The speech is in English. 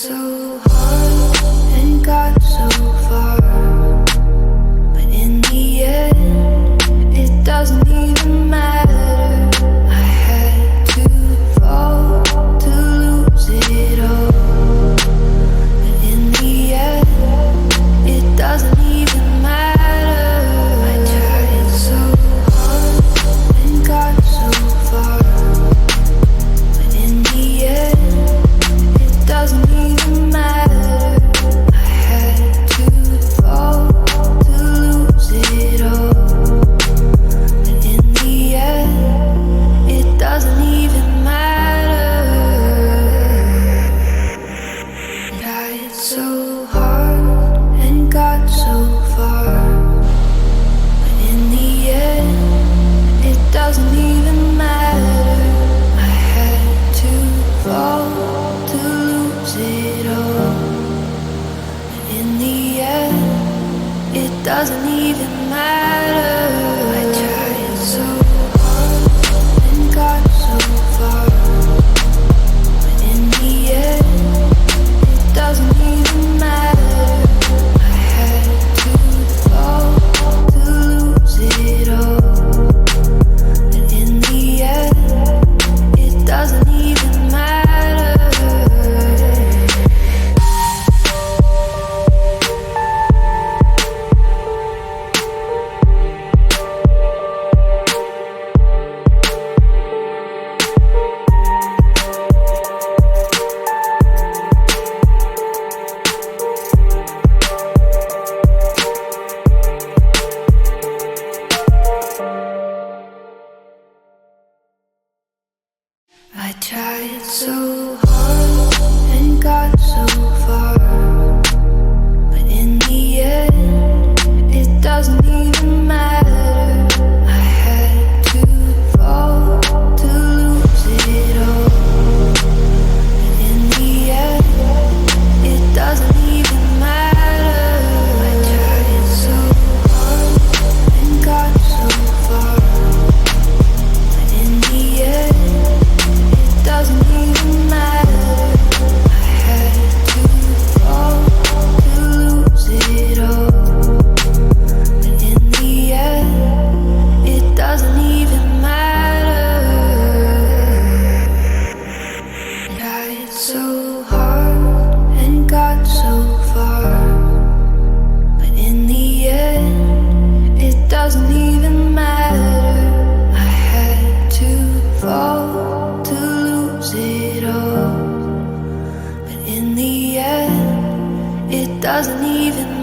so hard and got so far, but in the end, it doesn't even matter. I had to fall to lose it all, but in the end, it doesn't even matter. I tried so hard and got so far, but in the end, it doesn't even matter. I had to fall to lose it all, but in the end, it doesn't even matter. Tried so hard and got so far, but in the end, it doesn't even matter. I had to fall to lose it all, but in the end, it doesn't even matter. I tried so hard and got so far, but in the end, it doesn't even matter. I had to fall to lose it all, but in the end, it doesn't even matter. I tried so hard and got so far, but in the end, it doesn't even matter. I had to fall to lose it all, but in the end, it doesn't even matter. I tried so hard and got so far, but in the end, it doesn't even matter. I had to fall to lose it all, but in the end, it doesn't even matter. Tried so hard and got so far, but in the end, it doesn't even matter. I had to fall to lose it all, but in the end, it doesn't even